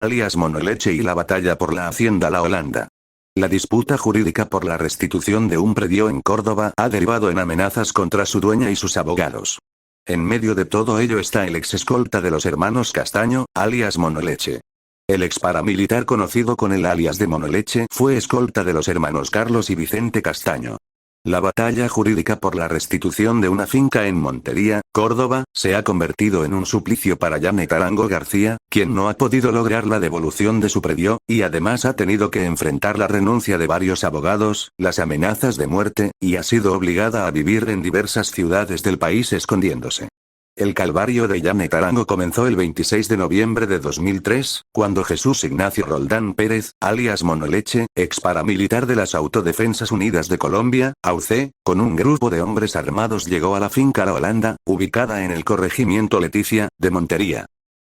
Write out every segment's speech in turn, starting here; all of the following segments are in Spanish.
alias Monoleche y la batalla por la hacienda La Holanda. La disputa jurídica por la restitución de un predio en Córdoba ha derivado en amenazas contra su dueña y sus abogados. En medio de todo ello está el ex escolta de los hermanos Castaño, alias Monoleche. El ex paramilitar conocido con el alias de Monoleche fue escolta de los hermanos Carlos y Vicente Castaño. La batalla jurídica por la restitución de una finca en Montería, Córdoba, se ha convertido en un suplicio para Janet Arango García, quien no ha podido lograr la devolución de su predio, y además ha tenido que enfrentar la renuncia de varios abogados, las amenazas de muerte, y ha sido obligada a vivir en diversas ciudades del país escondiéndose. El calvario de Janet Arango comenzó el 26 de noviembre de 2003, cuando Jesús Ignacio Roldán Pérez, alias Monoleche, ex paramilitar de las Autodefensas Unidas de Colombia, AUC, con un grupo de hombres armados llegó a la finca La Holanda, ubicada en el corregimiento Leticia, de Montería.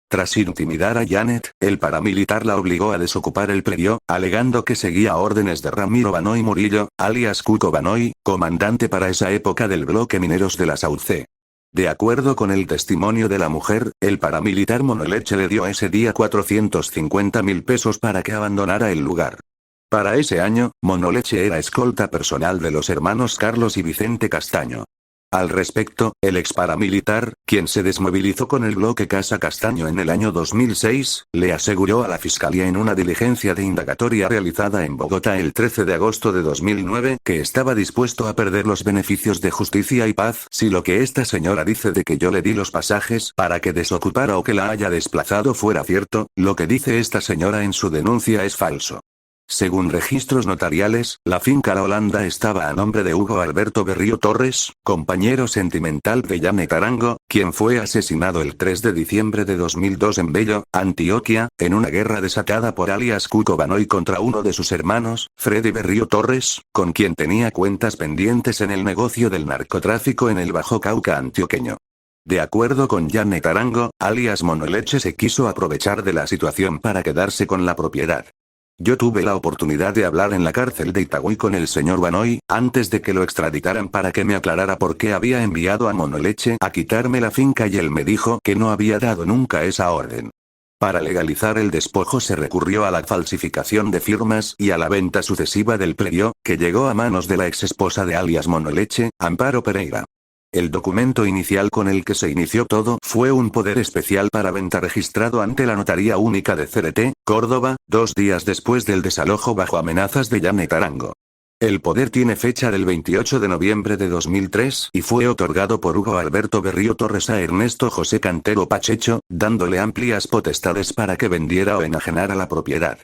Tras intimidar a Janet, el paramilitar la obligó a desocupar el predio, alegando que seguía órdenes de Ramiro Banoy Murillo, alias Cuco Banoy, comandante para esa época del bloque mineros de las AUC. De acuerdo con el testimonio de la mujer, el paramilitar Monoleche le dio ese día 450.000 pesos para que abandonara el lugar. Para ese año, Monoleche era escolta personal de los hermanos Carlos y Vicente Castaño. Al respecto, el ex paramilitar, quien se desmovilizó con el bloque Casa Castaño en el año 2006, le aseguró a la fiscalía en una diligencia de indagatoria realizada en Bogotá el 13 de agosto de 2009 que estaba dispuesto a perder los beneficios de justicia y paz si lo que esta señora dice de que yo le di los pasajes para que desocupara o que la haya desplazado fuera cierto. Lo que dice esta señora en su denuncia es falso. Según registros notariales, la finca La Holanda estaba a nombre de Hugo Alberto Berrío Torres, compañero sentimental de Janet Arango, quien fue asesinado el 3 de diciembre de 2002 en Bello, Antioquia, en una guerra desatada por alias Cuco Banoy contra uno de sus hermanos, Freddy Berrío Torres, con quien tenía cuentas pendientes en el negocio del narcotráfico en el Bajo Cauca antioqueño. De acuerdo con Janet Arango, alias Monoleche se quiso aprovechar de la situación para quedarse con la propiedad. Yo tuve la oportunidad de hablar en la cárcel de Itagüí con el señor Banoy, antes de que lo extraditaran para que me aclarara por qué había enviado a Monoleche a quitarme la finca y él me dijo que no había dado nunca esa orden. Para legalizar el despojo se recurrió a la falsificación de firmas y a la venta sucesiva del predio, que llegó a manos de la exesposa de alias Monoleche, Amparo Pereira. El documento inicial con el que se inició todo fue un poder especial para venta registrado ante la Notaría Única de CRT, Córdoba, 2 días después del desalojo bajo amenazas de Janet Arango. El poder tiene fecha del 28 de noviembre de 2003 y fue otorgado por Hugo Alberto Berrío Torres a Ernesto José Cantero Pacheco, dándole amplias potestades para que vendiera o enajenara la propiedad.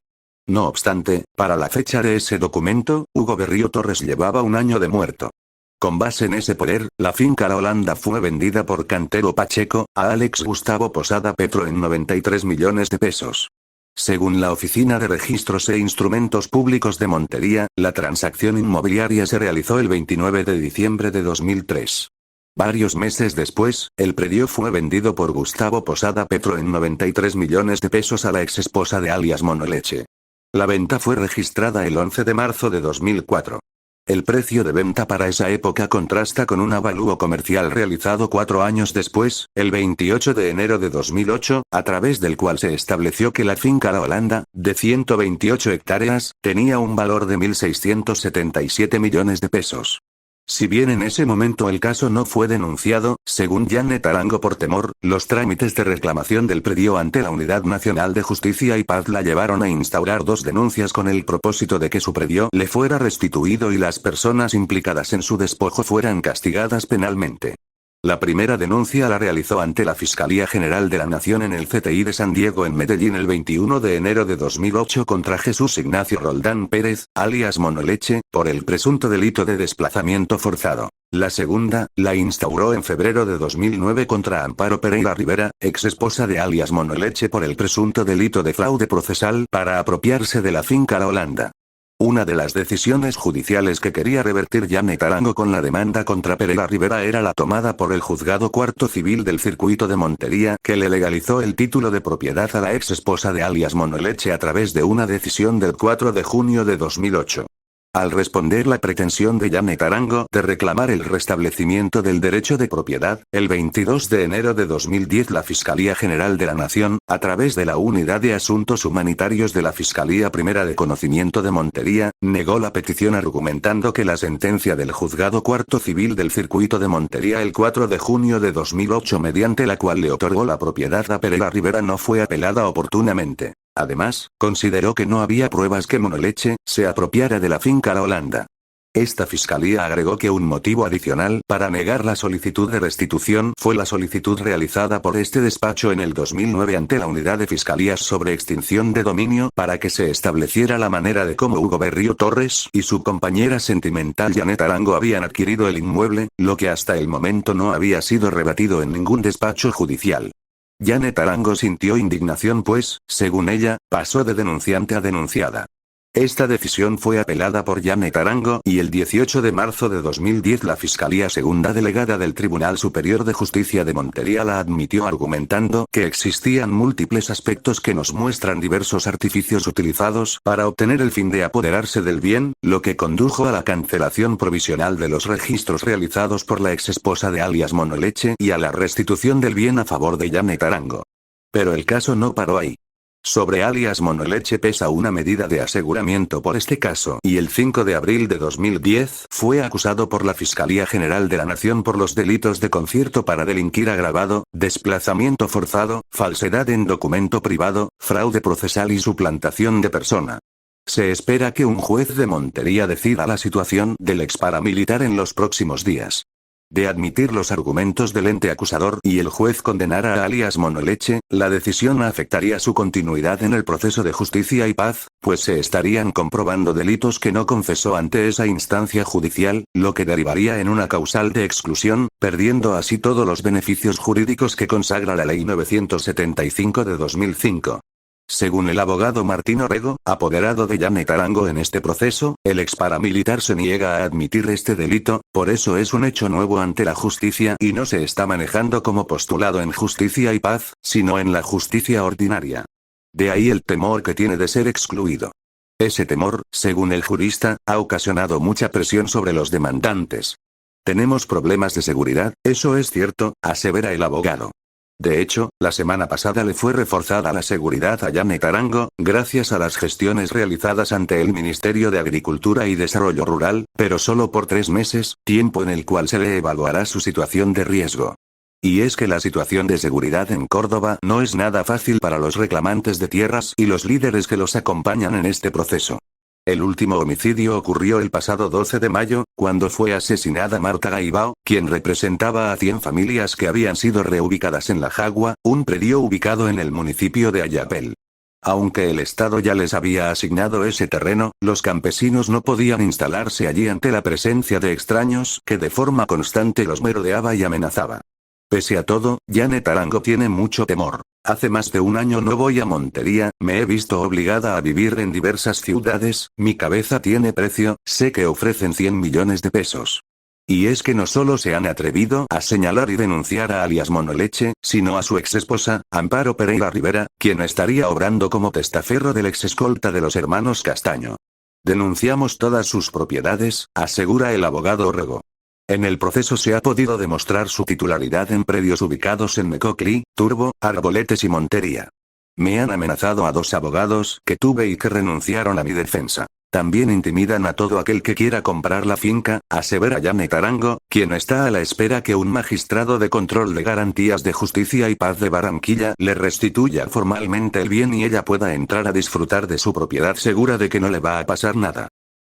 No obstante, para la fecha de ese documento, Hugo Berrío Torres llevaba 1 año de muerto. Con base en ese poder, la finca La Holanda fue vendida por Cantero Pacheco, a Alex Gustavo Posada Petro en 93 millones de pesos. Según la Oficina de Registros e Instrumentos Públicos de Montería, la transacción inmobiliaria se realizó el 29 de diciembre de 2003. Varios meses después, el predio fue vendido por Gustavo Posada Petro en 93 millones de pesos a la exesposa de alias Monoleche. La venta fue registrada el 11 de marzo de 2004. El precio de venta para esa época contrasta con un avalúo comercial realizado 4 años después, el 28 de enero de 2008, a través del cual se estableció que la finca La Holanda, de 128 hectáreas, tenía un valor de 1.677 millones de pesos. Si bien en ese momento el caso no fue denunciado, según Janet Arango por temor, los trámites de reclamación del predio ante la Unidad Nacional de Justicia y Paz la llevaron a instaurar 2 denuncias con el propósito de que su predio le fuera restituido y las personas implicadas en su despojo fueran castigadas penalmente. La primera denuncia la realizó ante la Fiscalía General de la Nación en el CTI de San Diego en Medellín el 21 de enero de 2008 contra Jesús Ignacio Roldán Pérez, alias Monoleche, por el presunto delito de desplazamiento forzado. La segunda, la instauró en febrero de 2009 contra Amparo Pereira Rivera, ex esposa de alias Monoleche por el presunto delito de fraude procesal para apropiarse de la finca La Holanda. Una de las decisiones judiciales que quería revertir Janet Arango con la demanda contra Pereira Rivera era la tomada por el Juzgado Cuarto Civil del Circuito de Montería que le legalizó el título de propiedad a la ex esposa de alias Monoleche a través de una decisión del 4 de junio de 2008. Al responder la pretensión de Janet Arango de reclamar el restablecimiento del derecho de propiedad, el 22 de enero de 2010 la Fiscalía General de la Nación, a través de la Unidad de Asuntos Humanitarios de la Fiscalía Primera de Conocimiento de Montería, negó la petición argumentando que la sentencia del Juzgado Cuarto Civil del Circuito de Montería el 4 de junio de 2008 mediante la cual le otorgó la propiedad a Pereira Rivera no fue apelada oportunamente. Además, consideró que no había pruebas que Monoleche se apropiara de la finca La Holanda. Esta fiscalía agregó que un motivo adicional para negar la solicitud de restitución fue la solicitud realizada por este despacho en el 2009 ante la Unidad de Fiscalías sobre Extinción de Dominio para que se estableciera la manera de cómo Hugo Berrío Torres y su compañera sentimental Janet Arango habían adquirido el inmueble, lo que hasta el momento no había sido rebatido en ningún despacho judicial. Janet Arango sintió indignación pues, según ella, pasó de denunciante a denunciada. Esta decisión fue apelada por Janet Arango y el 18 de marzo de 2010 la Fiscalía Segunda Delegada del Tribunal Superior de Justicia de Montería la admitió argumentando que existían múltiples aspectos que nos muestran diversos artificios utilizados para obtener el fin de apoderarse del bien, lo que condujo a la cancelación provisional de los registros realizados por la exesposa de alias Monoleche y a la restitución del bien a favor de Janet Arango. Pero el caso no paró ahí. Sobre alias Monoleche pesa una medida de aseguramiento por este caso y el 5 de abril de 2010 fue acusado por la Fiscalía General de la Nación por los delitos de concierto para delinquir agravado, desplazamiento forzado, falsedad en documento privado, fraude procesal y suplantación de persona. Se espera que un juez de Montería decida la situación del ex paramilitar en los próximos días. De admitir los argumentos del ente acusador y el juez condenara a alias Monoleche, la decisión afectaría su continuidad en el proceso de justicia y paz, pues se estarían comprobando delitos que no confesó ante esa instancia judicial, lo que derivaría en una causal de exclusión, perdiendo así todos los beneficios jurídicos que consagra la Ley 975 de 2005. Según el abogado Martín Orrego, apoderado de Janet Arango en este proceso, el ex paramilitar se niega a admitir este delito, por eso es un hecho nuevo ante la justicia y no se está manejando como postulado en Justicia y Paz, sino en la justicia ordinaria. De ahí el temor que tiene de ser excluido. Ese temor, según el jurista, ha ocasionado mucha presión sobre los demandantes. Tenemos problemas de seguridad, eso es cierto, asevera el abogado. De hecho, la semana pasada le fue reforzada la seguridad a Janet Arango, gracias a las gestiones realizadas ante el Ministerio de Agricultura y Desarrollo Rural, pero solo por 3 meses, tiempo en el cual se le evaluará su situación de riesgo. Y es que la situación de seguridad en Córdoba no es nada fácil para los reclamantes de tierras y los líderes que los acompañan en este proceso. El último homicidio ocurrió el pasado 12 de mayo, cuando fue asesinada Marta Gaibao, quien representaba a 100 familias que habían sido reubicadas en La Jagua, un predio ubicado en el municipio de Ayapel. Aunque el Estado ya les había asignado ese terreno, los campesinos no podían instalarse allí ante la presencia de extraños que de forma constante los merodeaba y amenazaba. Pese a todo, Janet Arango tiene mucho temor. Hace más de un año no voy a Montería, me he visto obligada a vivir en diversas ciudades, mi cabeza tiene precio, sé que ofrecen 100 millones de pesos. Y es que no solo se han atrevido a señalar y denunciar a alias Monoleche, sino a su exesposa, Amparo Pereira Rivera, quien estaría obrando como testaferro del exescolta de los hermanos Castaño. Denunciamos todas sus propiedades, asegura el abogado Orrego. En el proceso se ha podido demostrar su titularidad en predios ubicados en Mecoclí, Turbo, Arboletes y Montería. Me han amenazado a 2 abogados que tuve y que renunciaron a mi defensa. También intimidan a todo aquel que quiera comprar la finca, asevera Janet Arango, quien está a la espera que un magistrado de control de garantías de justicia y paz de Barranquilla le restituya formalmente el bien y ella pueda entrar a disfrutar de su propiedad segura de que no le va a pasar nada.